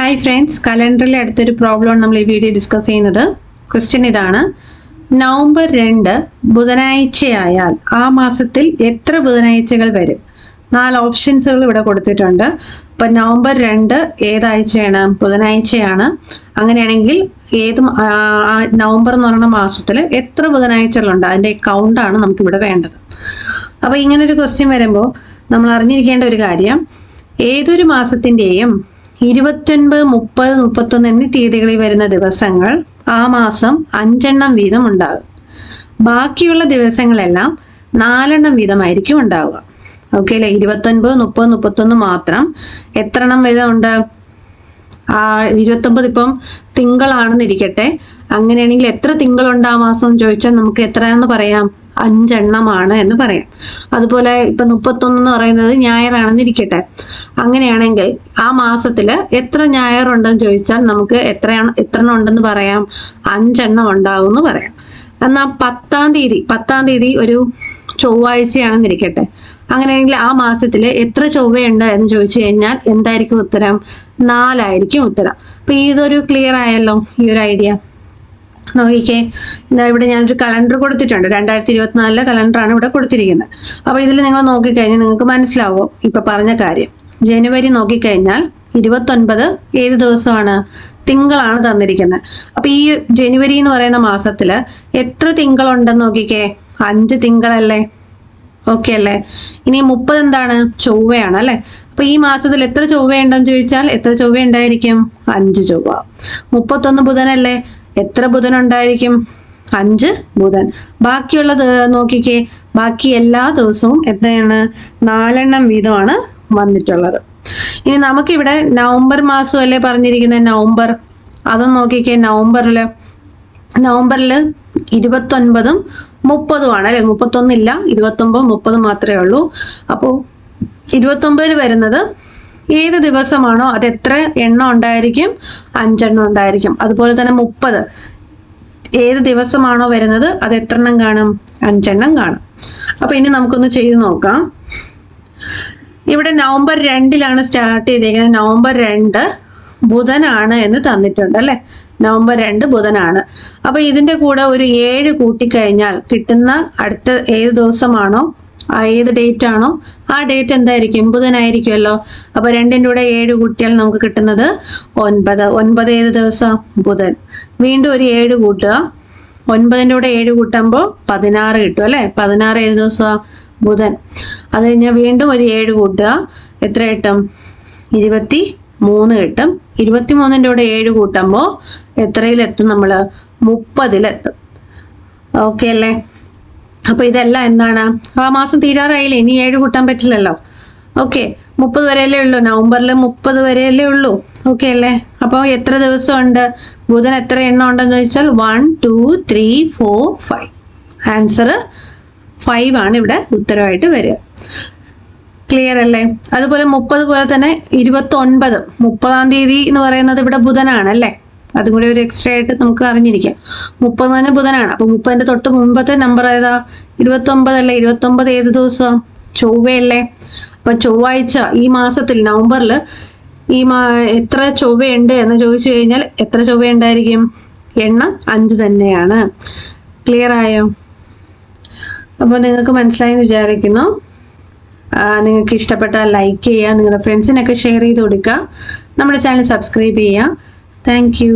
Hi friends, കലണ്ടറിലെ അടുത്തൊരു പ്രോബ്ലമാണ് നമ്മൾ ഈ വീഡിയോ ഡിസ്കസ് ചെയ്യുന്നത്. ക്വസ്റ്റ്യൻ ഇതാണ്: നവംബർ 2 ബുധനാഴ്ചയായാൽ ആ മാസത്തിൽ എത്ര ബുധനാഴ്ചകൾ വരും? 4 ഓപ്ഷൻസുകൾ ഇവിടെ കൊടുത്തിട്ടുണ്ട്. അപ്പം നവംബർ 2 ഏതാഴ്ചയാണ്? ബുധനാഴ്ചയാണ്. അങ്ങനെയാണെങ്കിൽ നവംബർ എന്ന് പറയുന്ന മാസത്തിൽ എത്ര ബുധനാഴ്ചകളുണ്ട്, അതിൻ്റെ കൗണ്ടാണ് നമുക്കിവിടെ വേണ്ടത്. അപ്പോൾ ഇങ്ങനൊരു ക്വസ്റ്റ്യൻ വരുമ്പോൾ നമ്മൾ അറിഞ്ഞിരിക്കേണ്ട ഒരു കാര്യം, ഏതൊരു മാസത്തിൻ്റെയും 29, 30, 31 എന്നീ തീയതികളിൽ വരുന്ന ദിവസങ്ങൾ ആ മാസം 5 എണ്ണം വീതം ഉണ്ടാകും. ബാക്കിയുള്ള ദിവസങ്ങളെല്ലാം 4 എണ്ണം വീതമായിരിക്കും ഉണ്ടാവുക. ഓക്കെ അല്ലേ? 29, 30, 31 മാത്രം എത്ര എണ്ണം വീതം ഉണ്ട്? 29 ഇപ്പം തിങ്കളാണെന്നിരിക്കട്ടെ. അങ്ങനെയാണെങ്കിൽ എത്ര തിങ്കളുണ്ട് ആ മാസം എന്ന് ചോദിച്ചാൽ നമുക്ക് എത്രയാണെന്ന് പറയാം? 5 എണ്ണമാണ് എന്ന് പറയാം. അതുപോലെ ഇപ്പം 31 എന്ന് പറയുന്നത് ഞായറാണെന്നിരിക്കട്ടെ. അങ്ങനെയാണെങ്കിൽ ആ മാസത്തിൽ എത്ര ഞായറുണ്ടെന്ന് ചോദിച്ചാൽ നമുക്ക് എത്ര എണ്ണം ഉണ്ടെന്ന് പറയാം? 5 എണ്ണം ഉണ്ടാകും എന്ന് പറയാം. എന്നാൽ 10-ാം തീയതി ഒരു ചൊവ്വാഴ്ചയാണെന്നിരിക്കട്ടെ. അങ്ങനെയാണെങ്കിൽ ആ മാസത്തിൽ എത്ര ചൊവ്വയുണ്ട് എന്ന് ചോദിച്ചു കഴിഞ്ഞാൽ എന്തായിരിക്കും ഉത്തരം? 4 ആയിരിക്കും ഉത്തരം. അപ്പൊ ഇതൊരു ക്ലിയർ ആയല്ലോ, ഈ ഒരു ഐഡിയ. നോക്കിക്കേ, ഇവിടെ ഞാനൊരു കലണ്ടർ കൊടുത്തിട്ടുണ്ട്. 2024 കലണ്ടറാണ് ഇവിടെ കൊടുത്തിരിക്കുന്നത്. അപ്പൊ ഇതിൽ നിങ്ങൾ നോക്കിക്കഴിഞ്ഞാൽ നിങ്ങൾക്ക് മനസ്സിലാവും ഇപ്പൊ പറഞ്ഞ കാര്യം. ജനുവരി നോക്കിക്കഴിഞ്ഞാൽ 29 ഏത് ദിവസമാണ്? തിങ്കളാണ് തന്നിരിക്കുന്നത്. അപ്പൊ ഈ ജനുവരി എന്ന് പറയുന്ന മാസത്തില് എത്ര തിങ്കളുണ്ടെന്ന് നോക്കിക്കേ? 5 തിങ്കളല്ലേ? ഓക്കെ അല്ലേ? ഇനി 30 എന്താണ്? ചൊവ്വയാണ് അല്ലെ? അപ്പൊ ഈ മാസത്തിൽ എത്ര ചൊവ്വയുണ്ടെന്ന് ചോദിച്ചാൽ എത്ര ചൊവ്വ ഉണ്ടായിരിക്കും? 5 ചൊവ്വ. 31 ബുധനല്ലേ? എത്ര ബുധൻ ഉണ്ടായിരിക്കും? 5 ബുധൻ. ബാക്കിയുള്ളത് നോക്കിക്കേ, ബാക്കി എല്ലാ ദിവസവും എത്രയാണ്? 4 എണ്ണം വീതമാണ് വന്നിട്ടുള്ളത്. ഇനി നമുക്കിവിടെ നവംബർ മാസം അല്ലേ പറഞ്ഞിരിക്കുന്നത്? നവംബർ, അതൊന്ന് നോക്കിക്കേ. നവംബറിൽ 29-ഉം 30-ഉം ആണ് അല്ലെ? 31 ഇല്ല, 29, 30 മാത്രമേ ഉള്ളൂ. അപ്പോൾ 29 വരുന്നത് ഏത് ദിവസമാണോ അത് എത്ര എണ്ണം ഉണ്ടായിരിക്കും? 5 എണ്ണം ഉണ്ടായിരിക്കും. അതുപോലെ തന്നെ 30 ഏത് ദിവസമാണോ വരുന്നത് അത് എത്ര എണ്ണം കാണും? 5 എണ്ണം കാണും. അപ്പൊ ഇനി നമുക്കൊന്ന് ചെയ്ത് നോക്കാം. ഇവിടെ നവംബർ 2 സ്റ്റാർട്ട് ചെയ്തിരിക്കുന്നത്. നവംബർ 2 ബുധനാണ് എന്ന് തന്നിട്ടുണ്ട് അല്ലെ? നവംബർ 2 ബുധനാണ്. അപ്പൊ ഇതിന്റെ കൂടെ ഒരു 7 കൂട്ടിക്കഴിഞ്ഞാൽ കിട്ടുന്ന അടുത്ത ഏത് ദിവസമാണോ, ഏത് ഡേറ്റ് ആണോ ആ ഡേറ്റ് എന്തായിരിക്കും? ബുധനായിരിക്കുമല്ലോ. അപ്പൊ 2ന്റെ കൂടെ 7 കൂട്ടിയാൽ നമുക്ക് കിട്ടുന്നത് 9. 9 ഏത് ദിവസം? ബുധൻ. വീണ്ടും ഒരു 7 കൂട്ടുക. 9ന്റെ കൂടെ 7 കൂട്ടുമ്പോൾ 16 കിട്ടും അല്ലെ? 16 ഏത് ദിവസം? ബുധൻ. അത് കഴിഞ്ഞാൽ വീണ്ടും ഒരു 7 കൂട്ടുക. എത്ര കിട്ടും? 23 കിട്ടും. 23ന്റെ കൂടെ 7 കൂട്ടുമ്പോൾ എത്രയിലെത്തും? നമ്മള് 30-ലെത്തും. ഓക്കെ അല്ലേ? അപ്പൊ ഇതെല്ലാം എന്താണ്? ആ മാസം തീരാറായില്ലേ? ഇനി 7 കൂട്ടാൻ പറ്റില്ലല്ലോ. ഓക്കെ, 30 വരെയല്ലേ ഉള്ളൂ. നവംബറിൽ 30 വരെയല്ലേ ഉള്ളൂ. ഓക്കെ അല്ലേ? അപ്പോൾ എത്ര ദിവസമുണ്ട്? ബുധൻ എത്ര എണ്ണം ഉണ്ടെന്ന് ചോദിച്ചാൽ 1, 2, 3, 4, 5. ആൻസർ 5 ആണ് ഇവിടെ ഉത്തരവായിട്ട് വരിക. ക്ലിയർ അല്ലേ? അതുപോലെ 30 പോലെ തന്നെ 29, 30-ാം തീയതി എന്ന് പറയുന്നത് ഇവിടെ ബുധനാണ് അല്ലേ? അതും കൂടി ഒരു എക്സ്ട്രാ ആയിട്ട് നമുക്ക് അറിഞ്ഞിരിക്കാം. 30 തന്നെ ബുധനാണ്. അപ്പൊ 30ന്റെ തൊട്ട് മുമ്പത്തെ നമ്പർ ഏതാ? 29 അല്ലേ? 29 ഏത് ദിവസം? ചൊവ്വയല്ലേ? അപ്പൊ ചൊവ്വാഴ്ച ഈ മാസത്തിൽ നവംബറിൽ എത്ര ചൊവ്വയുണ്ട് എന്ന് ചോദിച്ചു കഴിഞ്ഞാൽ എത്ര ചൊവ്വ ഉണ്ടായിരിക്കും? എണ്ണം 5 തന്നെയാണ്. ക്ലിയർ ആയോ? അപ്പോൾ നിങ്ങൾക്ക് മനസ്സിലായെന്ന് വിചാരിക്കുന്നു. നിങ്ങൾക്ക് ഇഷ്ടപ്പെട്ടാൽ ലൈക്ക് ചെയ്യുക, നിങ്ങളുടെ ഫ്രണ്ട്സിനൊക്കെ ഷെയർ ചെയ്ത് കൊടുക്കുക, നമ്മുടെ ചാനൽ സബ്സ്ക്രൈബ് ചെയ്യുക. Thank you.